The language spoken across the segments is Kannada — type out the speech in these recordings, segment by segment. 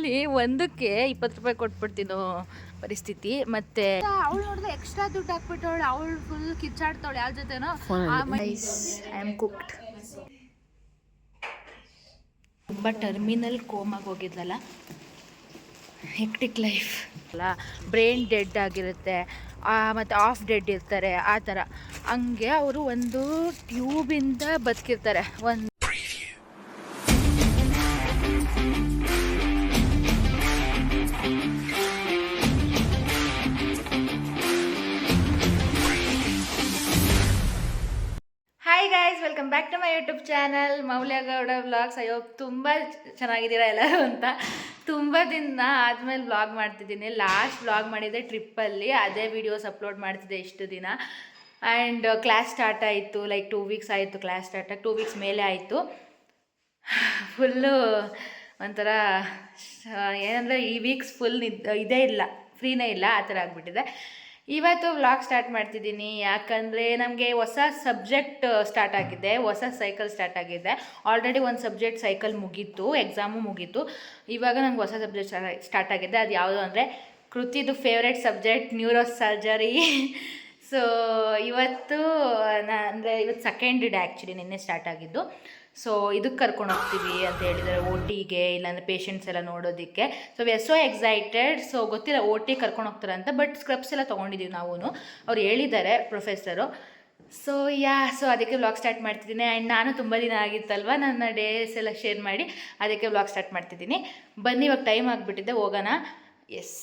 ಇಲ್ಲಿ ಒಂದಕ್ಕೆ 20 ರೂಪಾಯಿ ಕೊಟ್ಬಿಡ್ತೀನೋ ಪರಿಸ್ಥಿತಿ. ಮತ್ತೆ ಅವಳು ನೋಡಿದ್ರೆ ಎಕ್ಸ್ಟ್ರಾ ದುಡ್ಡು ಹಾಕ್ಬಿಟ್ಟವಳು, ಅವಳು ಫುಲ್ ಕಿಚ್ಚಾಡ್ತಾವಳು ಯಾರ ಜೊತೆನೋ. I am cooked. ತುಂಬ ಟರ್ಮಿನಲ್ ಕೋಮಾಗಿ ಹೋಗಿದ್ಲಲ್ಲ, ಹೆಕ್ಟಿಕ್ ಲೈಫ್ ಅಲ್ಲ, ಬ್ರೈನ್ ಡೆಡ್ ಆಗಿರುತ್ತೆ ಮತ್ತು ಆಫ್ ಡೆಡ್ ಇರ್ತಾರೆ ಆ ಥರ. ಹಂಗೆ ಅವರು ಒಂದು ಟ್ಯೂಬಿಂದ ಬದುಕಿರ್ತಾರೆ. ಒಂದು hi guys, welcome back to my YouTube channel Moulya Gowda vlogs. ಅಯ್ಯೋ ತುಂಬ ಚೆನ್ನಾಗಿದ್ದೀರಾ ಎಲ್ಲರೂ ಅಂತ. ತುಂಬ ದಿನ ಆದಮೇಲೆ ವ್ಲಾಗ್ ಮಾಡ್ತಿದ್ದೀನಿ. ಲಾಸ್ಟ್ ವ್ಲಾಗ್ ಮಾಡಿದ್ದೆ ಟ್ರಿಪ್ಪಲ್ಲಿ, ಅದೇ ವೀಡಿಯೋಸ್ ಅಪ್ಲೋಡ್ ಮಾಡ್ತಿದ್ದೆ ಇಷ್ಟು ದಿನ. ಆ್ಯಂಡ್ ಕ್ಲಾಸ್ ಸ್ಟಾರ್ಟ್ ಆಯಿತು, ಲೈಕ್ 2 ವೀಕ್ಸ್ ಆಯಿತು ಕ್ಲಾಸ್ ಸ್ಟಾರ್ಟ್ ಆಗಿ, 2 ವೀಕ್ಸ್ ಮೇಲೆ ಆಯಿತು. ಫುಲ್ಲು ಒಂಥರ ಏನಂದರೆ ಈ ವೀಕ್ಸ್ ಫುಲ್ ಇದೇ ಇಲ್ಲ, ಫ್ರೀನೇ ಇಲ್ಲ, ಆ ಥರ ಆಗಿಬಿಟ್ಟಿದೆ. ಇವತ್ತು ವ್ಲಾಗ್ ಸ್ಟಾರ್ಟ್ ಮಾಡ್ತಿದ್ದೀನಿ ಯಾಕಂದರೆ ನಮಗೆ ಹೊಸ ಸಬ್ಜೆಕ್ಟ್ ಸ್ಟಾರ್ಟ್ ಆಗಿದೆ, ಹೊಸ ಸೈಕಲ್ ಸ್ಟಾರ್ಟ್ ಆಗಿದೆ. ಆಲ್ರೆಡಿ ಒಂದು ಸಬ್ಜೆಕ್ಟ್ ಸೈಕಲ್ ಮುಗೀತು, ಎಕ್ಸಾಮು ಮುಗೀತು. ಇವಾಗ ನಂಗೆ ಹೊಸ ಸಬ್ಜೆಕ್ಟ್ ಸ್ಟಾರ್ಟ್ ಆಗಿದೆ. ಅದು ಯಾವುದು ಅಂದರೆ ಕೃತಿದು favourite subject neurosurgery. So ಇವತ್ತು ಅಂದರೆ ಇವತ್ತು ಸೆಕೆಂಡ್ ಡೇ ಆ್ಯಕ್ಚುಲಿ, ನಿನ್ನೆ ಸ್ಟಾರ್ಟ್ ಆಗಿದ್ದು. ಸೊ ಇದಕ್ಕೆ ಕರ್ಕೊಂಡು ಹೋಗ್ತೀವಿ ಅಂತ ಹೇಳಿದ್ದಾರೆ, ಓ ಟಿಗೆ, ಇಲ್ಲಾಂದರೆ ಪೇಷಂಟ್ಸ್ ಎಲ್ಲ ನೋಡೋದಕ್ಕೆ. So we are so excited. So ಗೊತ್ತಿಲ್ಲ ಓ ಟಿ ಕರ್ಕೊಂಡು ಹೋಗ್ತಾರೆ ಅಂತ, ಬಟ್ ಸ್ಕ್ರಬ್ಸ್ ಎಲ್ಲ ತೊಗೊಂಡಿದ್ದೀವಿ ನಾವು, ಅವ್ರು ಹೇಳಿದ್ದಾರೆ ಪ್ರೊಫೆಸರು. ಸೊ ಅದಕ್ಕೆ ವ್ಲಾಗ್ ಸ್ಟಾರ್ಟ್ ಮಾಡ್ತಿದ್ದೀನಿ. ಆ್ಯಂಡ್ ನಾನು ತುಂಬ ದಿನ ಆಗಿತ್ತಲ್ವ ನನ್ನ ಡೇಸ್ ಎಲ್ಲ ಶೇರ್ ಮಾಡಿ, ಅದಕ್ಕೆ ವ್ಲಾಗ್ ಸ್ಟಾರ್ಟ್ ಮಾಡ್ತಿದ್ದೀನಿ. ಬನ್ನಿ, ಇವಾಗ ಟೈಮ್ ಆಗಿಬಿಟ್ಟಿದೆ, ಹೋಗೋಣ. ಎಸ್,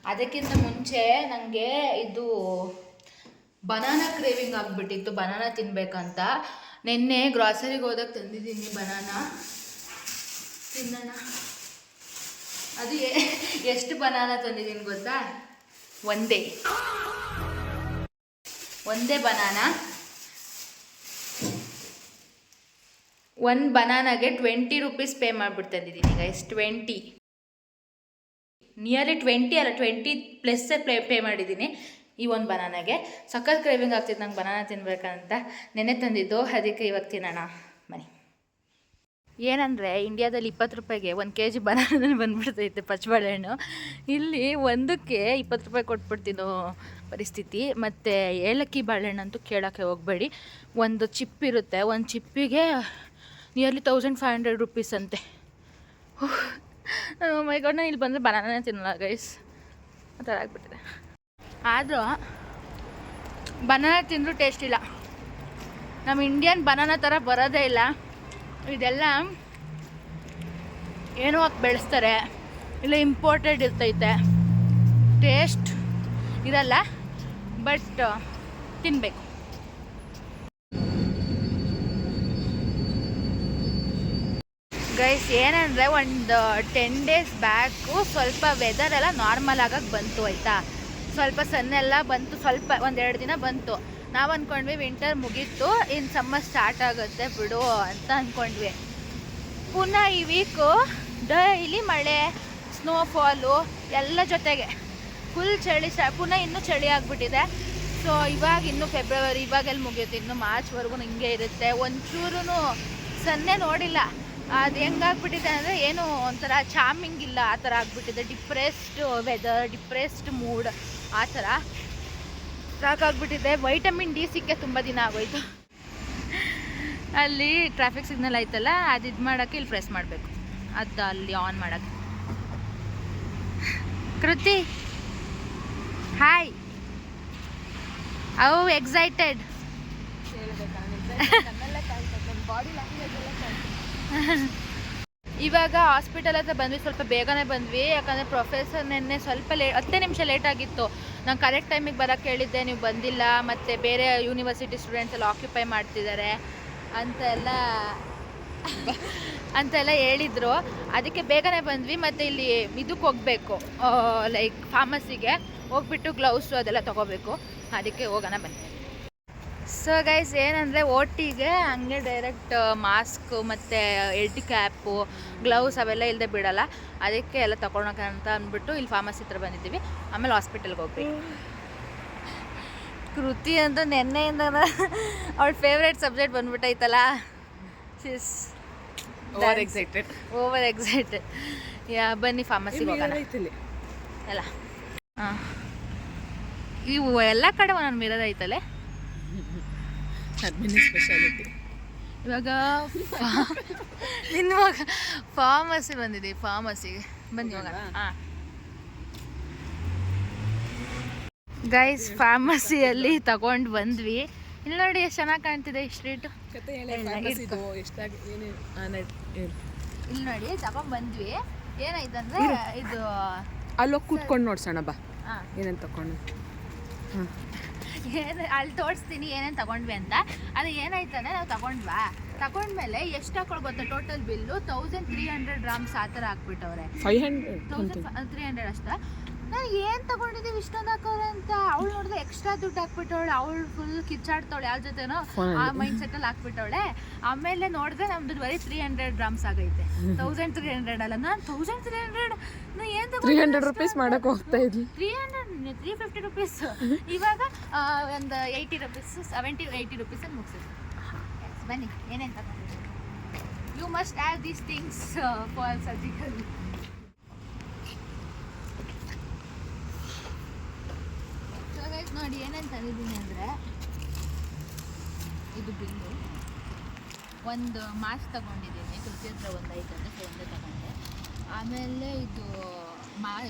ಅದಕ್ಕಿಂತ ಮುಂಚೆ ನನಗೆ ಇದು ಬನಾನಾ ಕ್ರೇವಿಂಗ್ ಆಗಿಬಿಟ್ಟಿತ್ತು, ಬನಾನಾ ತಿನ್ನಬೇಕಂತ. ನಿನ್ನೆ ಗ್ರಾಸರಿಗೆ ಹೋದಾಗ ತಂದಿದ್ದೀನಿ ಬನಾನಾ, ತಿನ್ನೋಣ. ಅದು ಎಷ್ಟು ಬನಾನಾ ತಂದಿದ್ದೀನಿ ಗೊತ್ತಾ? ಒಂದೇ ಬನಾನಾ. ಒಂದು ಬನಾನಾಗೆ 20 ರೂಪೀಸ್ ಪೇ ಮಾಡಿಬಿಟ್ಟು ತಂದಿದ್ದೀನಿ ಗೈಸ್. 20 ನಿಯರ್ಲಿ 20 ಅಲ್ಲ 20+ ಪೇ ಮಾಡಿದ್ದೀನಿ ಈ ಒಂದು ಬನಾನಾಗೆ. ಸಖತ್ ಕ್ರೇವಿಂಗ್ ಆಗ್ತಿತ್ತು ನಂಗೆ ಬನಾನಾ ತಿನ್ಬೇಕಂತ. ನೆನ್ನೆ ತಂದಿದ್ದು, ಅದಕ್ಕೆ ಇವಾಗ ತಿನ್ನೋಣ ಬನ್ನಿ. ಏನಂದರೆ ಇಂಡಿಯಾದಲ್ಲಿ 20 ರೂಪಾಯಿಗೆ 1 kg ಬನಾನ ಬಂದುಬಿಡ್ತೈತೆ, ಪಚ್ಚಬಾಳೆಹಣ್ಣು. ಇಲ್ಲಿ ಒಂದಕ್ಕೆ 20 ರೂಪಾಯಿ ಕೊಟ್ಬಿಡ್ತೀನೋ ಪರಿಸ್ಥಿತಿ. ಮತ್ತು ಏಲಕ್ಕಿ ಬಾಳೆಹಣ್ಣಂತೂ ಕೇಳೋಕ್ಕೆ ಹೋಗಬೇಡಿ. ಒಂದು ಚಿಪ್ ಇರುತ್ತೆ, ಒಂದು ಚಿಪ್ಪಿಗೆ ನಿಯರ್ಲಿ 1500 ರೂಪೀಸ್ ಅಂತೆ. ಮೈ ಗಾಡ್, ನಾನು ಇಲ್ಲಿ ಬಂದರೆ ಬನಾನೇ ತಿನ್ನಲ್ಲ ಗೈಸ್, ಆ ಥರ ಆಗ್ಬಿಟ್ಟಿದೆ. ಆದರೂ ಬನಾನಾ ತಿಂದರೂ ಟೇಸ್ಟ್ ಇಲ್ಲ. ನಮ್ಮ ಇಂಡಿಯನ್ ಬನಾನಾ ಥರ ಬರೋದೇ ಇಲ್ಲ. ಇದೆಲ್ಲ ಏನೋ ಹಾಕಿ ಬೆಳೆಸ್ತಾರೆ, ಇಲ್ಲ ಇಂಪೋರ್ಟೆಡ್ ಇರ್ತೈತೆ, ಟೇಸ್ಟ್ ಇರಲ್ಲ. ಬಟ್ ತಿನ್ನಬೇಕು. ಗೈಸ್ ಏನಂದರೆ ಒಂದು 10 ಡೇಸ್ ಬ್ಯಾಕು ಸ್ವಲ್ಪ ವೆದರ್ ಎಲ್ಲ ನಾರ್ಮಲ್ ಆಗಾಗ ಬಂತು ಆಯಿತಾ. ಸ್ವಲ್ಪ ಸನ್ನೆಲ್ಲ ಬಂತು, ಸ್ವಲ್ಪ 1-2 ದಿನ ಬಂತು. ನಾವು ಅಂದ್ಕೊಂಡ್ವಿ ವಿಂಟರ್ ಮುಗೀತು, ಇನ್ನು ಸಮ್ಮರ್ ಸ್ಟಾರ್ಟ್ ಆಗುತ್ತೆ ಬಿಡು ಅಂತ ಅಂದ್ಕೊಂಡ್ವಿ. ಪುನಃ ಈ ವೀಕು ಡೈಲಿ ಮಳೆ, ಸ್ನೋಫಾಲು ಎಲ್ಲ ಜೊತೆಗೆ ಫುಲ್ ಚಳಿ, ಪುನಃ ಇನ್ನೂ ಚಳಿ ಆಗಿಬಿಟ್ಟಿದೆ. ಸೊ ಇವಾಗ ಇನ್ನೂ ಫೆಬ್ರವರಿ, ಇವಾಗೆಲ್ಲ ಮುಗಿಯುತ್ತೆ, ಇನ್ನು ಮಾರ್ಚ್ವರೆಗೂ ಹಿಂಗೆ ಇರುತ್ತೆ. ಒಂಚೂರು ಸನ್ನೆ ನೋಡಿಲ್ಲ. ಅದು ಹೆಂಗಾಗ್ಬಿಟ್ಟಿದೆ ಅಂದರೆ ಏನು ಒಂಥರ ಚಾಮಿಂಗ್ ಇಲ್ಲ, ಆ ಥರ ಆಗಿಬಿಟ್ಟಿದೆ. ಡಿಪ್ರೆಸ್ಡ್ ವೆದರ್, ಡಿಪ್ರೆಸ್ಡ್ ಮೂಡ್, ಆ ಥರ ಸಾಕಾಗ್ಬಿಟ್ಟಿದೆ. ವೈಟಮಿನ್ ಡಿ ಸಿಕ್ಕೆ ತುಂಬ ದಿನ ಆಗೋಯ್ತು. ಅಲ್ಲಿ ಟ್ರಾಫಿಕ್ ಸಿಗ್ನಲ್ ಆಯ್ತಲ್ಲ, ಅದು ಇದು ಮಾಡೋಕ್ಕೆ ಇಲ್ಲಿ ಪ್ರೆಸ್ ಮಾಡಬೇಕು, ಅದು ಅಲ್ಲಿ ಆನ್ ಮಾಡೋಕ್ಕೆ. ಕೃತಿ ಹಾಯ್, ಅವು ಎಕ್ಸೈಟೆಡ್. ಇವಾಗ ಹಾಸ್ಪಿಟಲ್ ಹತ್ರ ಬಂದ್ವಿ, ಸ್ವಲ್ಪ ಬೇಗನೆ ಬಂದ್ವಿ. ಯಾಕಂದರೆ ಪ್ರೊಫೆಸರ್ ನೆನ್ನೆ ಸ್ವಲ್ಪ 10 ನಿಮಿಷ ಲೇಟ್ ಆಗಿತ್ತು. ನಾನು ಕರೆಕ್ಟ್ ಟೈಮಿಗೆ ಬರೋಕ್ಕೆ ಹೇಳಿದ್ದೆ, ನೀವು ಬಂದಿಲ್ಲ, ಮತ್ತು ಬೇರೆ ಯೂನಿವರ್ಸಿಟಿ ಸ್ಟೂಡೆಂಟ್ಸ್ ಎಲ್ಲ ಆಕ್ಯುಪೈ ಮಾಡ್ತಿದ್ದಾರೆ ಅಂತೆಲ್ಲ ಹೇಳಿದರು. ಅದಕ್ಕೆ ಬೇಗನೆ ಬಂದ್ವಿ. ಮತ್ತು ಇಲ್ಲಿ ಇದಕ್ಕೆ ಹೋಗಬೇಕು, ಲೈಕ್ ಫಾರ್ಮಸಿಗೆ ಹೋಗ್ಬಿಟ್ಟು ಗ್ಲೌಸು ಅದೆಲ್ಲ ತೊಗೋಬೇಕು. ಅದಕ್ಕೆ ಹೋಗೋಣ ಬನ್ನಿ. ಸೊ ಗೈಸ್ ಏನಂದರೆ ಓ ಟಿಗೆ ಹಂಗೆ ಡೈರೆಕ್ಟ್ ಮಾಸ್ಕ್ ಮತ್ತು ಹೆಡ್ ಕ್ಯಾಪು, ಗ್ಲೌಸ್ ಅವೆಲ್ಲ ಇಲ್ಲದೆ ಬಿಡೋಲ್ಲ. ಅದಕ್ಕೆ ಎಲ್ಲ ತೊಗೊಳಕಂತ ಅಂದ್ಬಿಟ್ಟು ಇಲ್ಲಿ ಫಾರ್ಮಸಿ ಹತ್ರ ಬಂದಿದ್ದೀವಿ. ಆಮೇಲೆ ಹಾಸ್ಪಿಟಲ್ಗೆ ಹೋಗ್ಬೇಕು. ಕೃತಿ ಅಂತ ನೆನ್ನೆಯಿಂದ ಅವಳ ಫೇವ್ರೇಟ್ ಸಬ್ಜೆಕ್ಟ್ ಬಂದ್ಬಿಟ್ಟೈತಲ್ಲ, ಓವರ್ ಎಕ್ಸೈಟೆಡ್. ಬನ್ನಿ ಫಾರ್ಮಸಿಗೆ ಹೋಗೋಣ ಎಲ್ಲ. ಹಾಂ, ಇವು ಎಲ್ಲ ಕಡೆ ಒಂದೊಂದು ಮಿರರ್ ಐತಲ್ಲೇ. ಸ್ಪೆಷಾಲಿಟಿ ಇವಾಗ ನಿನ್ನ ಫಾರ್ಮಸಿ ಬಂದಿದೆ, ಫಾರ್ಮಸಿಗೆ ಬನ್ನಿ ಹೋಗೋಣ. ಹಾಂ ಗೈಸ್, ಫಾರ್ಮಸಿಯಲ್ಲಿ ತಗೊಂಡು ಬಂದ್ವಿ. ಇಲ್ಲಿ ನೋಡಿ ಎಷ್ಟು ಚೆನ್ನಾಗಿ ಕಾಣ್ತಿದೆ ಈ ಸ್ಟ್ರೀಟು. ಇಲ್ಲಿ ನೋಡಿ ತಗೊಂಡ್ ಬಂದ್ವಿ. ಏನಾಯ್ತಂದ್ರೆ ಇದು ಅಲ್ಲೋಗಿ ಕೂತ್ಕೊಂಡು ನೋಡ್ಸೋಣ ಬಾ, ಏನೇನು ತಗೊಂಡು. ಏನು ಅಲ್ಲಿ ತೋರಿಸ್ತೀನಿ ಏನೇನು ತಗೊಂಡ್ವಿ ಅಂತ. ಅದು ಏನಾಯ್ತಂದ್ರೆ ನಾವು ತಗೊಂಡ್ಮೇಲೆ ಎಷ್ಟು ಹಾಕೊಳ್ಳೋ ಗೊತ್ತಾ, ಟೋಟಲ್ ಬಿಲ್ಲು 1300 ಗ್ರಾಮ್ಸ್ ಆ ಥರ ಹಾಕ್ಬಿಟ್ಟವ್ರೆ. 1300 ಅಷ್ಟೇ. ನಾನು ಏನು ತಗೊಂಡಿದ್ದೀವಿ ಇಷ್ಟೊಂದು ಹಾಕೋರೆ ಅಂತ. ಅವಳು ನೋಡಿದ್ರೆ ಎಕ್ಸ್ಟ್ರಾ ದುಡ್ಡು ಹಾಕ್ಬಿಟ್ಟವಳೆ. ಅವಳು ಫುಲ್ ಕಿಚ್ಚಾಡ್ತಾವಳೆ, ಯಾರ ಜೊತೆನೋ ಆ ಮೈಂಡ್ ಸೆಟ್ಟಲ್ಲಿ ಹಾಕ್ಬಿಟ್ಟವಳೆ. ಆಮೇಲೆ ನೋಡಿದ್ರೆ ನಮ್ದು ಬರೀ 300 ಗ್ರಾಮ್ಸ್ ಆಗೈತೆ. 1300 ಅಲ್ಲ, ನಾನು 1300 ಏನು 300 ರೂಪೀಸ್ ಮಾಡಕ್ಕೆ ಹೋಗ್ತಾ ಇದ್ವಿ. 350 ರುಪೀಸ್. ಇವಾಗ ಒಂದು 80 ರುಪೀಸ್, 70-80 ರುಪೀಸಲ್ಲಿ ಮುಗಿಸಿದ್ವಿ. ಬನ್ನಿ ಏನೇನು ತಗೊಂಡಿದ್ದೀವಿ. You must have these things for surgical. ನೋಡಿ ಏನೇನು ತಂದಿದ್ದೀನಿ ಅಂದರೆ, ಇದು ಬಿಲ್ಲು, ಒಂದು ಮಾಸ್ಕ್ ತಗೊಂಡಿದ್ದೀನಿ, ಕೃತಿ ಹತ್ರ ಒಂದು ಐತಂದ್ರೆ ಸೊ ಒಂದೇ ತಗೊಂಡೆ. ಆಮೇಲೆ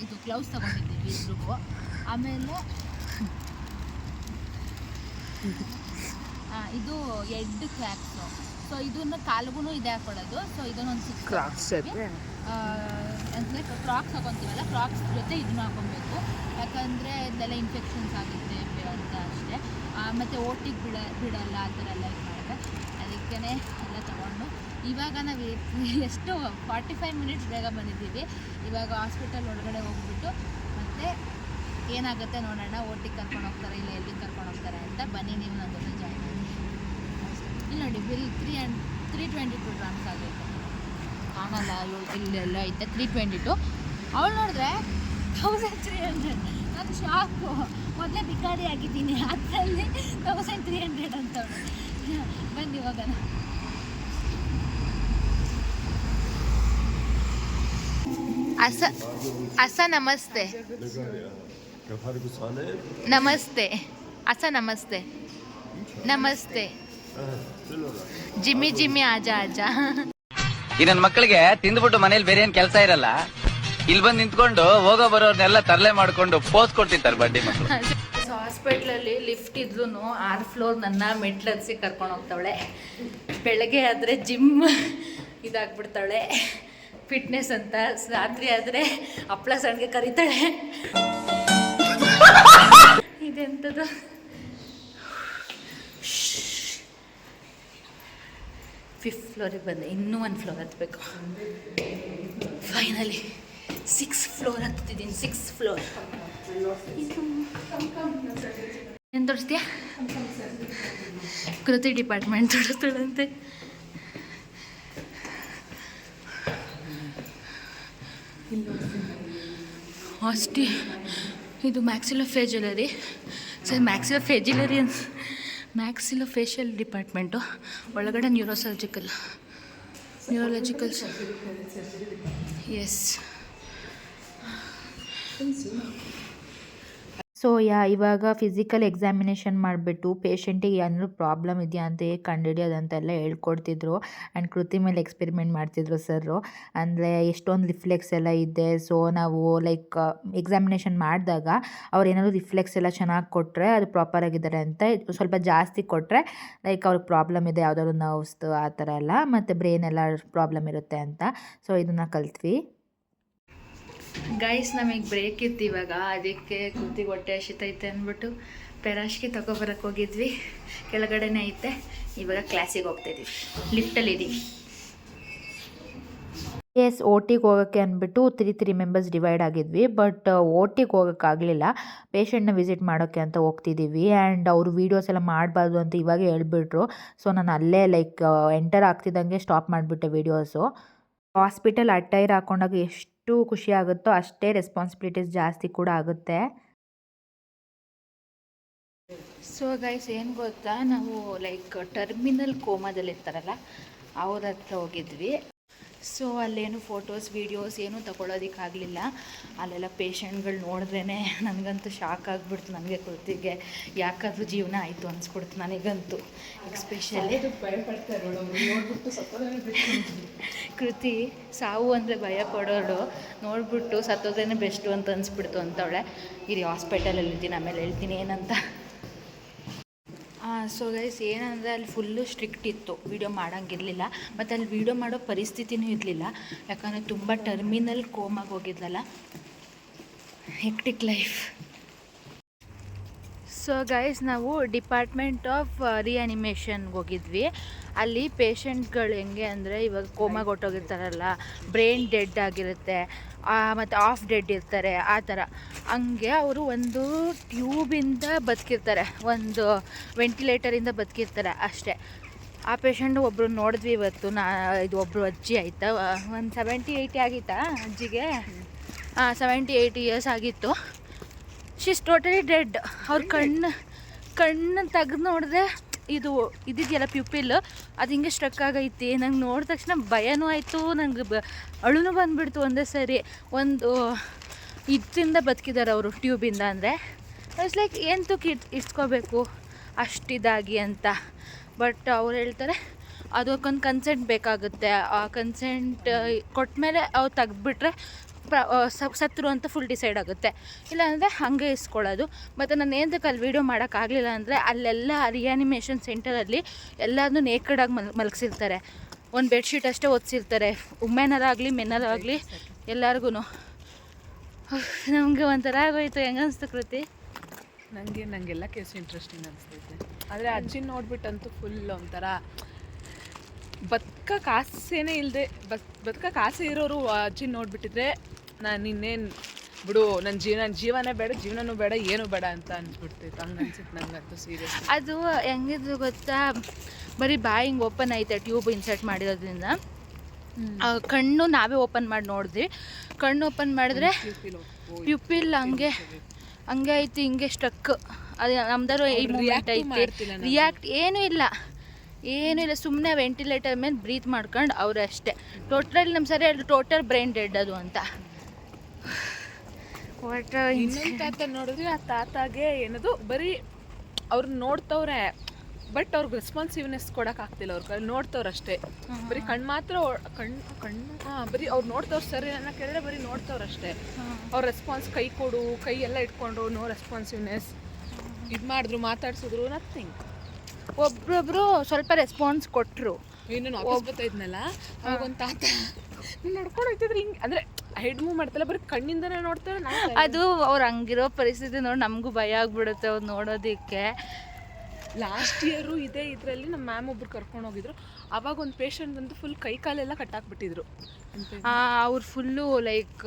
ಇದು ಗ್ಲೌಸ್ ತಗೊಂಡಿದ್ದೀವಿ ಇಬ್ರಿಗೂ. ಆಮೇಲೆ ಇದು ಎಡ್ ಕ್ರ್ಯಾಕ್ಸು. ಸೊ ಇದನ್ನು ಕಾಲ್ಗೂ ಇದೆ ಹಾಕೊಳ್ಳೋದು. ಸೊ ಇದನ್ನೊಂದು 6 ಕ್ರಾಕ್ಸ್ ಹಾಕೊತೀವಲ್ಲ, ಕ್ರಾಕ್ಸ್ ಜೊತೆ ಇದನ್ನು ಹಾಕೊಬೇಕು. ಯಾಕಂದರೆ ಇದೆಲ್ಲ ಇನ್ಫೆಕ್ಷನ್ಸ್ ಆಗುತ್ತೆ ಅಂತ ಅಷ್ಟೇ. ಮತ್ತು ಓಟಿಗೆ ಬಿಡಲ್ಲ ಆ ಥರ ಎಲ್ಲ ಇದು ಮಾಡಿದ್ರೆ, ಅದಕ್ಕೇ ಎಲ್ಲ ತೊಗೊಂಡು ಇವಾಗ ನಾವು ಎಷ್ಟು 45 ಮಿನಿಟ್ಸ್ ಬೇಗ ಬಂದಿದ್ದೀವಿ. ಇವಾಗ ಹಾಸ್ಪಿಟಲ್ ಒಳಗಡೆ ಹೋಗ್ಬಿಟ್ಟು ಮತ್ತೆ ಏನಾಗುತ್ತೆ ನೋಡೋಣ. ಓಟಿಗೆ ಕರ್ಕೊಂಡು ಹೋಗ್ತಾರೆ, ಇಲ್ಲ ಎಲ್ಲಿಗೆ ಕರ್ಕೊಂಡು ಹೋಗ್ತಾರೆ ಅಂತ. ಬನ್ನಿ ನೀವು ನನ್ನ ಜೊತೆ ಜಾಯ್ನ್ ಆಗಿ. ಇಲ್ಲಿ ನೋಡಿ ಬಿಲ್ 322 ಗ್ರಾಮ್ಸ್ ಆಗೈತೆ. ಕಾಣಲ್ಲ ಇಲ್ಲೆಲ್ಲ ಐತೆ 322. ಅವಳು ನೋಡಿದ್ರೆ 1300. ನಾನು ಶಾಕು, ಮೊದಲೇ ಬಿಕಾರಿ ಆಗಿದ್ದೀನಿ, ಅದರಲ್ಲಿ 1300 ಅಂತವಳು. ಬನ್ನಿ ಹೋಗೋಣ. ಅಸ ನಮಸ್ತೆ. ನಮಸ್ತೆ ಅಸ, ನಮಸ್ತೆ ನಮಸ್ತೆ. ಜಿಮ್ಮಿ ಆಜಾ ಆಜಾ. ಈ ನನ್ನ ಮಕ್ಕಳಿಗೆ ತಿಂದ್ಬಿಟ್ಟು ಮನೇಲಿ ಬೇರೆ ಏನ್ ಕೆಲಸ ಇರಲ್ಲ, ಇಲ್ಲಿ ಬಂದು ನಿಂತ್ಕೊಂಡು ಹೋಗೋ ಬರೋರ್ನೆಲ್ಲ ತರಲೆ ಮಾಡ್ಕೊಂಡು ಪೋಸ್ ಕೊಡ್ತಿರ್ತಾರೆ ಬಡ್ಡಿ ಮಕ್ಕಳು. ಹಾಸ್ಪಿಟ್ಲಲ್ಲಿ ಲಿಫ್ಟ್ ಇದ್ರೂ 6 ಫ್ಲೋರ್ ನನ್ನ ಮೆಟ್ಲನ್ಸಿ ಕರ್ಕೊಂಡು ಹೋಗ್ತಾವಳೆ. ಬೆಳಗ್ಗೆ ಆದರೆ ಜಿಮ್ ಇದಾಗ್ಬಿಡ್ತಾಳೆ, ಫಿಟ್ನೆಸ್ ಅಂತ. ರಾತ್ರಿ ಆದರೆ ಹಪ್ಳ ಸಣ್ಣಿಗೆ ಕರೀತಾಳೆ. ಇದೆಂಥದ್ದು. ಫಿಫ್ತ್ ಫ್ಲೋರಿಗೆ ಬಂದೆ, ಇನ್ನೂ 1 ಫ್ಲೋರ್ ಹತ್ತಬೇಕು. ಫೈನಲಿ 6 ಫ್ಲೋರ್ ಹತ್ತಿದ್ದೀನಿ. 6 ಫ್ಲೋರ್. ಏನು ತೋರಿಸ್ತೀಯಾ? ಕೃತಿ ಡಿಪಾರ್ಟ್ಮೆಂಟ್ ತೋರಿಸ್ತಾಳಂತೆ. ಅಷ್ಟೇ. ಇದು ಮ್ಯಾಕ್ಸಿಲೋಫೇಶಿಯಲರಿ. Sir maxillofacial department. ಒಳಗಡೆ ನ್ಯೂರಾಲಜಿಕಲ್. ಎಸ್. ಸೊ ಇವಾಗ ಫಿಸಿಕಲ್ ಎಕ್ಸಾಮಿನೇಷನ್ ಮಾಡಿಬಿಟ್ಟು ಪೇಷಂಟಿಗೆ ಏನಾದರೂ ಪ್ರಾಬ್ಲಮ್ ಇದೆಯಾ ಅಂತ ಹೇಗೆ ಕಂಡುಹಿಡಿಯೋದಂತೆಲ್ಲ ಹೇಳ್ಕೊಡ್ತಿದ್ರು. ಆ್ಯಂಡ್ ಕೃತಿ ಮೇಲೆ ಎಕ್ಸ್ಪೆರಿಮೆಂಟ್ ಮಾಡ್ತಿದ್ರು ಸರು. ಅಂದರೆ ಎಷ್ಟೊಂದು ರಿಫ್ಲೆಕ್ಸ್ ಎಲ್ಲ ಇದೆ. ಸೊ ನಾವು ಲೈಕ್ ಎಕ್ಸಾಮಿನೇಷನ್ ಮಾಡಿದಾಗ ಅವ್ರು ಏನಾದರೂ ರಿಫ್ಲೆಕ್ಸ್ ಎಲ್ಲ ಚೆನ್ನಾಗಿ ಕೊಟ್ಟರೆ ಅದು ಪ್ರಾಪರಾಗಿದ್ದಾರೆ ಅಂತ, ಸ್ವಲ್ಪ ಜಾಸ್ತಿ ಕೊಟ್ಟರೆ ಲೈಕ್ ಅವ್ರಿಗೆ ಪ್ರಾಬ್ಲಮ್ ಇದೆ, ಯಾವುದಾದ್ರು ನರ್ವ್ಸ್ದು ಆ ಥರ ಎಲ್ಲ, ಮತ್ತು ಬ್ರೈನ್ ಎಲ್ಲ ಪ್ರಾಬ್ಲಮ್ ಇರುತ್ತೆ ಅಂತ. ಸೊ ಇದನ್ನು ಕಲ್ತ್ವಿ. ಗೈಸ್, ನಮಗೆ ಬ್ರೇಕ್ ಇತ್ತು ಇವಾಗ, ಅದಕ್ಕೆ ಕೃತಿಗೆ ಹೊಟ್ಟೆ ಹಸಿತೈತೆ ಅಂದ್ಬಿಟ್ಟು ಪೆರಾಶ್ಗೆ ತಗೊಬರಕ್ಕೆ ಹೋಗಿದ್ವಿ. ಕೆಳಗಡೆನೇ ಐತೆ. ಇವಾಗ ಕ್ಲಾಸಿಗೆ ಹೋಗ್ತಾಯಿದ್ದೀವಿ, ಲಿಫ್ಟಲ್ಲಿದ್ದೀವಿ. ಎಸ್, ಓಟಿಗೆ ಹೋಗೋಕ್ಕೆ ಅಂದ್ಬಿಟ್ಟು 3 ಮೆಂಬರ್ಸ್ ಡಿವೈಡ್ ಆಗಿದ್ವಿ. ಬಟ್ ಓಟಿಗೆ ಹೋಗೋಕ್ಕಾಗಲಿಲ್ಲ, ಪೇಷಂಟ್ನ ವಿಸಿಟ್ ಮಾಡೋಕ್ಕೆ ಅಂತ ಹೋಗ್ತಿದ್ದೀವಿ. ಆ್ಯಂಡ್ ಅವರು ವೀಡಿಯೋಸ್ ಎಲ್ಲ ಮಾಡಬಾರ್ದು ಅಂತ ಇವಾಗ ಹೇಳ್ಬಿಟ್ರು. ಸೊ ನಾನು ಅಲ್ಲೇ ಲೈಕ್ ಎಂಟರ್ ಆಗ್ತಿದ್ದಂಗೆ ಸ್ಟಾಪ್ ಮಾಡಿಬಿಟ್ಟೆ ವೀಡಿಯೋಸು. ಹಾಸ್ಪಿಟಲ್ ಅಟೈರ್ ಹಾಕೊಂಡಾಗ ಎಷ್ಟು ಖುಷಿ ಆಗುತ್ತೋ ಅಷ್ಟೇ ರೆಸ್ಪಾನ್ಸಿಬಿಲಿಟೀಸ್ ಜಾಸ್ತಿ ಕೂಡ ಆಗುತ್ತೆ. ಸೊ ಗೈಸ್, ಏನು ಗೊತ್ತಾ, ನಾವು ಲೈಕ್ ಟರ್ಮಿನಲ್ ಕೋಮಾದಲ್ಲಿ ಇರ್ತಾರಲ್ಲ ಅವ್ರ ಹತ್ರ ಹೋಗಿದ್ವಿ. ಸೊ ಅಲ್ಲೇನು ಫೋಟೋಸ್ ವೀಡಿಯೋಸ್ ಏನೂ ತೊಗೊಳೋದಕ್ಕಾಗಲಿಲ್ಲ. ಅಲ್ಲೆಲ್ಲ ಪೇಷಂಟ್ಗಳು ನೋಡಿದ್ರೇ ನನಗಂತೂ ಶಾಕ್ ಆಗಿಬಿಡ್ತು. ನನಗೆ ಕೃತಿಗೆ ಯಾಕಾದರೂ ಜೀವನ ಆಯಿತು ಅನಿಸ್ಬಿಡ್ತು ನನಗಂತೂ. ಎಕ್ಸ್ಪೆಷಲಿ ಕೃತಿ ಸಾವು ಅಂದರೆ ಭಯ ಪಡೋಳು, ನೋಡ್ಬಿಟ್ಟು ಸತ್ತೋದ್ರೇ ಬೆಸ್ಟು ಅಂತ ಅನಿಸ್ಬಿಡ್ತು ಅಂತವಳೆ. ಇಲ್ಲಿ ಹಾಸ್ಪಿಟಲಲ್ಲಿದ್ದೀನಿ, ಆಮೇಲೆ ಹೇಳ್ತೀನಿ ಏನಂತ. ಸೊ ಗೈಸ್ ಏನಂದರೆ ಅಲ್ಲಿ ಫುಲ್ಲು ಸ್ಟ್ರಿಕ್ಟ್ ಇತ್ತು, ವೀಡಿಯೋ ಮಾಡೋಂಗಿರಲಿಲ್ಲ. ಮತ್ತು ಅಲ್ಲಿ ವೀಡಿಯೋ ಮಾಡೋ ಪರಿಸ್ಥಿತಿನೂ ಇರಲಿಲ್ಲ, ಯಾಕಂದರೆ ತುಂಬ ಟರ್ಮಿನಲ್ ಕೋಮಾಗಿ ಹೋಗಿದ್ಲಲ್ಲ. Hectic life. ಸೊ ಗೈಸ್ ನಾವು ಡಿಪಾರ್ಟ್ಮೆಂಟ್ ಆಫ್ ರಿಯಾನಿಮೇಷನ್ಗೆ ಹೋಗಿದ್ವಿ. ಅಲ್ಲಿ ಪೇಷಂಟ್ಗಳು ಹೆಂಗೆ ಅಂದರೆ ಇವಾಗ ಕೋಮಾಗಿ ಹೊಟ್ಟೋಗಿರ್ತಾರಲ್ಲ, ಬ್ರೈನ್ ಡೆಡ್ ಆಗಿರುತ್ತೆ, ಮತ್ತು ಆಫ್ ಡೆಡ್ ಇರ್ತಾರೆ, ಆ ಥರ. ಹಂಗೆ ಅವರು ಒಂದು ಟ್ಯೂಬಿಂದ ಬದುಕಿರ್ತಾರೆ, ಒಂದು ವೆಂಟಿಲೇಟರಿಂದ ಬದುಕಿರ್ತಾರೆ ಅಷ್ಟೇ. ಆ ಪೇಷಂಟ್ ಒಬ್ಬರು ನೋಡಿದ್ವಿ ಇವತ್ತು. ಇದು ಒಬ್ಬರು ಅಜ್ಜಿ ಆಯಿತಾ, ಒಂದು 70-80 ಆಗಿತ್ತಾ ಅಜ್ಜಿಗೆ? 70-80 ಇಯರ್ಸ್ ಆಗಿತ್ತು. She is totally dead. ಅವ್ರ ಕಣ್ಣು ತೆಗೆದು ನೋಡಿದ್ರೆ ಇದಿದೆಯಲ್ಲ ಪ್ಯೂಪಿಲ್, ಅದು ಹಿಂಗೆ ಸ್ಟ್ರಕ್ ಆಗೈತಿ. ನಂಗೆ ನೋಡಿದ ತಕ್ಷಣ ಭಯನೂ ಆಯಿತು, ನಂಗೆ ಅಳುನೂ ಬಂದುಬಿಡ್ತು ಒಂದೇ ಸರಿ. ಒಂದು ಇದರಿಂದ ಬದುಕಿದ್ದಾರೆ ಅವರು, ಟ್ಯೂಬಿಂದ. ಅಂದರೆ ಇಟ್ಸ್ ಲೈಕ್ ಏನು ತುಕ್ಕಿ ಇಟ್ಕೋಬೇಕು ಅಷ್ಟಿದಾಗಿ ಅಂತ. ಬಟ್ ಅವ್ರು ಹೇಳ್ತಾರೆ ಅದಕ್ಕೊಂದು ಕನ್ಸೆಂಟ್ ಬೇಕಾಗುತ್ತೆ. ಆ ಕನ್ಸೆಂಟ್ ಕೊಟ್ಟಮೇಲೆ ಅವ್ರು ತೆಗ್ದುಬಿಟ್ರೆ ಸತ್ರು ಅಂತ ಫುಲ್ ಡಿಸೈಡ್ ಆಗುತ್ತೆ. ಇಲ್ಲಾಂದರೆ ಹಾಗೆ ಇಸ್ಕೊಳ್ಳೋದು. ಮತ್ತು ನಾನು ಏನಕ್ಕೆ ಅಲ್ಲಿ ವೀಡಿಯೋ ಮಾಡೋಕ್ಕಾಗಲಿಲ್ಲ ಅಂದರೆ ಅಲ್ಲೆಲ್ಲ ರಿಯಾನಿಮೇಷನ್ ಸೆಂಟರಲ್ಲಿ ಎಲ್ಲದನ್ನೂ ನೇಕಡಾಗಿ ಮಲಗಿಸಿರ್ತಾರೆ. ಒಂದು ಬೆಡ್ಶೀಟ್ ಅಷ್ಟೇ ಒದಿಸಿರ್ತಾರೆ, ವುಮೆನರಾಗಲಿ ಮೆನ್ನರಾಗಲಿ ಎಲ್ಲರಿಗೂ. ನಮಗೆ ಒಂಥರ ಆಗೋಯ್ತು. ಹೆಂಗೆ ಅನಿಸ್ತು ಕೃತಿ? ನನಗೆಲ್ಲ ಕೇಸ್ ಇಂಟ್ರೆಸ್ಟಿಂಗ್ ಅನಿಸ್ತೈತೆ. ಆದರೆ ಅಜ್ಜಿನ ನೋಡ್ಬಿಟ್ಟಂತೂ ಫುಲ್ ಒಂಥರ ಬದುಕಕ್ಕೆ ಆಸೆನೇ ಇಲ್ಲದೆ ಬದುಕಕ್ಕೆ ಆಸೆ ಇರೋರು ಅಜ್ಜಿನ ನೋಡ್ಬಿಟ್ಟಿದ್ರೆ ನಾನು ಇನ್ನೇನು ಬಿಡು, ನನ್ನ ಜೀವನೇ ಬೇಡ, ಜೀವನನೂ ಬೇಡ, ಏನೂ ಬೇಡ ಅಂತ ಅನ್ಸ್ಬಿಡ್ತೈತೆ. ಹಂಗೆ ಅನ್ಸುತ್ತೆ ನನಗಂತೂ ಸೀರಿಯಸ್. ಅದು ಹೆಂಗಿದ್ರು ಗೊತ್ತಾ, ಬರೀ ಬಾಯಿ ಹಿಂಗೆ ಓಪನ್ ಐತೆ ಟ್ಯೂಬ್ ಇನ್ಸರ್ಟ್ ಮಾಡಿರೋದ್ರಿಂದ. ಕಣ್ಣು ನಾವೇ ಓಪನ್ ಮಾಡಿ ನೋಡಿದ್ವಿ. ಕಣ್ಣು ಓಪನ್ ಮಾಡಿದ್ರೆ ಪ್ಯೂಪಿಲ್ ಹಂಗೆ ಐತಿ, ಹಿಂಗೆ ಸ್ಟ್ರಕ್. ಅದು ನಮ್ದಾರು ಈ ಮೂಮೆಂಟ್ ಐತಿ, ರಿಯಾಕ್ಟ್ ಏನೂ ಇಲ್ಲ. ಸುಮ್ಮನೆ ವೆಂಟಿಲೇಟರ್ ಮೇಲೆ ಬ್ರೀತ್ ಮಾಡ್ಕೊಂಡು ಅವ್ರು ಅಷ್ಟೇ. ಟೋಟಲ್ ನಮ್ಮ ಸರಿ ಹೇಳಿ ಟೋಟಲ್ ಬ್ರೈನ್ ಡೆಡ್ ಅದು ಅಂತ. ಇನ್ನೊಂದು ತಾತ ನೋಡಿದ್ರೆ ಆ ತಾತಾಗೆ ಏನದು ಬರೀ ಅವ್ರು ನೋಡ್ತವ್ರೆ, ಬಟ್ ಅವ್ರಿಗೆ ರೆಸ್ಪಾನ್ಸಿವ್ನೆಸ್ ಕೊಡೋಕ್ಕಾಗ್ತಿಲ್ಲ. ಅವ್ರ ಕೈ ನೋಡ್ತವ್ರು ಅಷ್ಟೇ, ಬರೀ ಕಣ್ಣು ಮಾತ್ರ ಬರೀ ಅವ್ರು ನೋಡ್ತವ್ರು ಸರಿ ಅನ್ನೋ ಕೇಳಿದ್ರೆ ಬರೀ ನೋಡ್ತವ್ರು ಅಷ್ಟೇ. ಅವ್ರ ರೆಸ್ಪಾನ್ಸ್ ಕೈ ಕೊಡು, ಕೈ ಎಲ್ಲ ಇಟ್ಕೊಂಡ್ರು, ನೋ ರೆಸ್ಪಾನ್ಸಿವ್ನೆಸ್. ಇದು ಮಾಡಿದ್ರು, ಮಾತಾಡ್ಸಿದ್ರು, ನಥಿಂಗ್. ಒಬ್ರೊಬ್ರು ಸ್ವಲ್ಪ ರೆಸ್ಪಾನ್ಸ್ ಕೊಟ್ಟರು. ಇನ್ನೊಂದು ವಾಪಸ್ ಬರ್ತಾಯಿದ್ನಲ್ಲ, ಅವಾಗ ಒಂದು ತಾತ ನಡ್ಕೊಂಡು ಹೋಗ್ತಿದ್ರೆ ಹಿಂಗೆ, ಅಂದರೆ ಹೆಡ್ ಮೂವ್ ಮಾಡ್ತಲ್ಲ, ಬರೀ ಕಣ್ಣಿಂದನೇ ನೋಡ್ತಾರೆ. ಅದು ಅವ್ರು ಹಂಗಿರೋ ಪರಿಸ್ಥಿತಿ ನೋಡಿ ನಮಗೂ ಭಯ ಆಗ್ಬಿಡುತ್ತೆ ಅವ್ರು ನೋಡೋದಕ್ಕೆ. ಲಾಸ್ಟ್ ಇಯರು ಇದೇ ಇದರಲ್ಲಿ ನಮ್ಮ ಮ್ಯಾಮ್ ಒಬ್ರು ಕರ್ಕೊಂಡು ಹೋಗಿದ್ರು. ಅವಾಗ ಒಂದು ಪೇಷಂಟ್ ಬಂದು ಫುಲ್ ಕೈ ಕಾಲೆಲ್ಲ ಕಟ್ಟಾಕ್ಬಿಟ್ಟಿದ್ರು. ಅವ್ರು ಫುಲ್ಲು ಲೈಕ್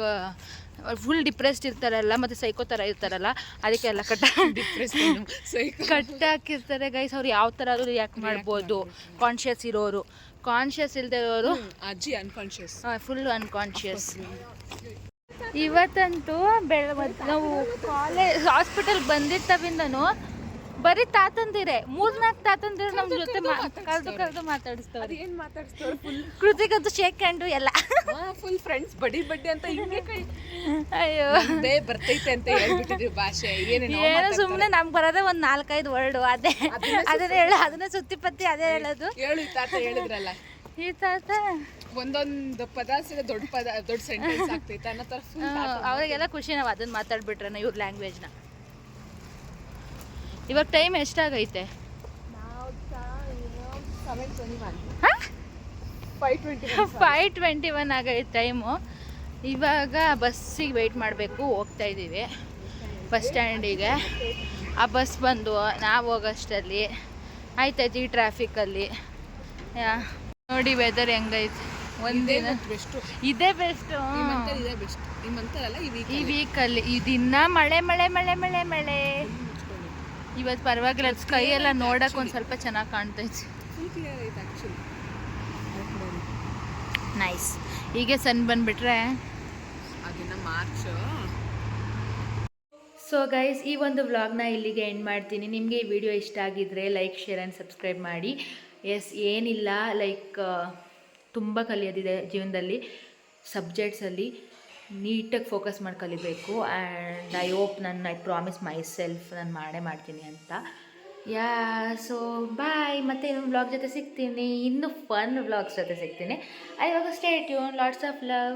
ಫುಲ್ ಡಿಪ್ರೆಸ್ಡ್ ಇರ್ತಾರಲ್ಲ, ಮತ್ತು ಸೈಕೋ ಥರ ಇರ್ತಾರಲ್ಲ, ಅದಕ್ಕೆ ಎಲ್ಲ ಕಟ್ಟಾಕಿರ್ತಾರೆ ಗೈಸ್. ಅವ್ರು ಯಾವ ಥರ ಆದರೂ ರಿಯಾಕ್ಟ್ ಮಾಡ್ಬೋದು. ಕಾನ್ಷಿಯಸ್ ಇರೋರು, ಕಾನ್ಷಿಯಸ್ ಇಲ್ಲದೆ ಇರೋರು, ಅಜ್ಜಿ ಅನ್ಕಾನ್ಷಿಯಸ್, ಫುಲ್ ಅನ್ಕಾನ್ಷಿಯಸ್. ಇವತ್ತಂತೂ ನಾವು ಹಾಸ್ಪಿಟಲ್ ಬಂದಿರ್ತವಿಂದನೂ ಬರೀ ತಾತಂದಿರೇ 3-4 ತಾತಂದಿರು ನಮ್ಮ ಜೊತೆ ಕರೆದು ಮಾತಾಡಿಸ್ತವ್ರು. ಏನು ಮಾತಾಡಿಸ್ತವ್ರು? ಫುಲ್ ಕೃತಿಗಂತೂ ಶೇಕ್ ಹ್ಯಾಂಡು ಎಲ್ಲ ಫುಲ್ ಫ್ರೆಂಡ್ಸ್ ಬಡಿ ಅಂತ ಹಿಂಗೆ ಕೈ. ಅಯ್ಯೋ ಬರ್ತೈತೆ ಅಂತ ಹೇಳ್ಬಿಟ್ಟಿದ್ವಿ ಭಾಷೆ. ಏನೋ ಸುಮ್ಮನೆ ನಮ್ಗೆ ಬರೋದೇ ಒಂದು 4-5 ವರ್ಡು, ಅದನ್ನೇ ಹೇಳೋ, ಅದನ್ನೇ ಸುತ್ತಿ ಪತ್ತಿ ಅದೇ ಹೇಳೋದು. ಹೇಳು ತಾತ ಹೇಳಿದ್ರಲ್ಲ, ಈ ತಾತ ಒಂದೊಂದು ಪದ ದೊಡ್ಡ ಸೆಂಟೆನ್ಸ್ ಆಗ್ತೈತೆ ಅನ್ನೋ ಥರ. ಅವರಿಗೆಲ್ಲ ಖುಷಿ ನಾವು ಅದನ್ನ ಮಾತಾಡ್ಬಿಟ್ರೆ ಇವ್ರ ಲ್ಯಾಂಗ್ವೇಜ್ನ. ಇವಾಗ ಟೈಮ್ ಎಷ್ಟಾಗೈತೆ? 5:21 ಆಗೈತೆ ಟೈಮು. ಇವಾಗ ಬಸ್ಸಿಗೆ ವೆಯ್ಟ್ ಮಾಡಬೇಕು. ಹೋಗ್ತಾ ಇದ್ದೀವಿ ಬಸ್ ಸ್ಟ್ಯಾಂಡಿಗೆ. ಆ ಬಸ್ ಬಂದು ನಾವು ಹೋಗೋಷ್ಟರಲ್ಲಿ ಆಯ್ತಾಯ್ತು ಈ ಟ್ರಾಫಿಕಲ್ಲಿ. ನೋಡಿ ವೆದರ್ ಹೆಂಗೈತೆ. ಒಂದಿನ ಇದೇ ಬೆಸ್ಟು. ಈ ವೀಕಲ್ಲಿ ದಿನ ಮಳೆ. ಇವತ್ತು ಪರವಾಗಿಲ್ಲ, ಸ್ಕೈ ಎಲ್ಲ ನೋಡಕ್ಕೆ ಒಂದು ಸ್ವಲ್ಪ ಚೆನ್ನಾಗಿ ಕಾಣ್ತೈತೆ. ನೈಸ್. ಹೀಗೆ ಸನ್ ಬಂದುಬಿಟ್ರೆ ಮಾರ್ಚ್. ಸೊ ಗೈಸ್, ಈ ಒಂದು ವ್ಲಾಗ್ನ ಇಲ್ಲಿಗೆ ಎಂಡ್ ಮಾಡ್ತೀನಿ. ನಿಮಗೆ ಈ ವಿಡಿಯೋ ಇಷ್ಟ ಆಗಿದ್ದರೆ ಲೈಕ್, ಶೇರ್ ಆ್ಯಂಡ್ ಸಬ್ಸ್ಕ್ರೈಬ್ ಮಾಡಿ. ಏನಿಲ್ಲ, ಲೈಕ್ ತುಂಬ ಕಲಿಯೋದಿದೆ ಜೀವನದಲ್ಲಿ, ಸಬ್ಜೆಕ್ಟ್ಸಲ್ಲಿ ನೀಟಾಗಿ ಫೋಕಸ್ ಮಾಡಿ ಕಲಿಬೇಕು. And I promise my self ನಾನು ಮಾಡೇ ಮಾಡ್ತೀನಿ ಅಂತ. ಯಾ ಸೊ ಬಾಯ್, ಮತ್ತೆ ಇನ್ನೊಂದು ವ್ಲಾಗ್ ಜೊತೆ ಸಿಗ್ತೀನಿ, ಇನ್ನೂ ಫನ್ ವ್ಲಾಗ್ಸ್ ಜೊತೆ ಸಿಗ್ತೀನಿ. ಇವಾಗ stay tune, lots of love.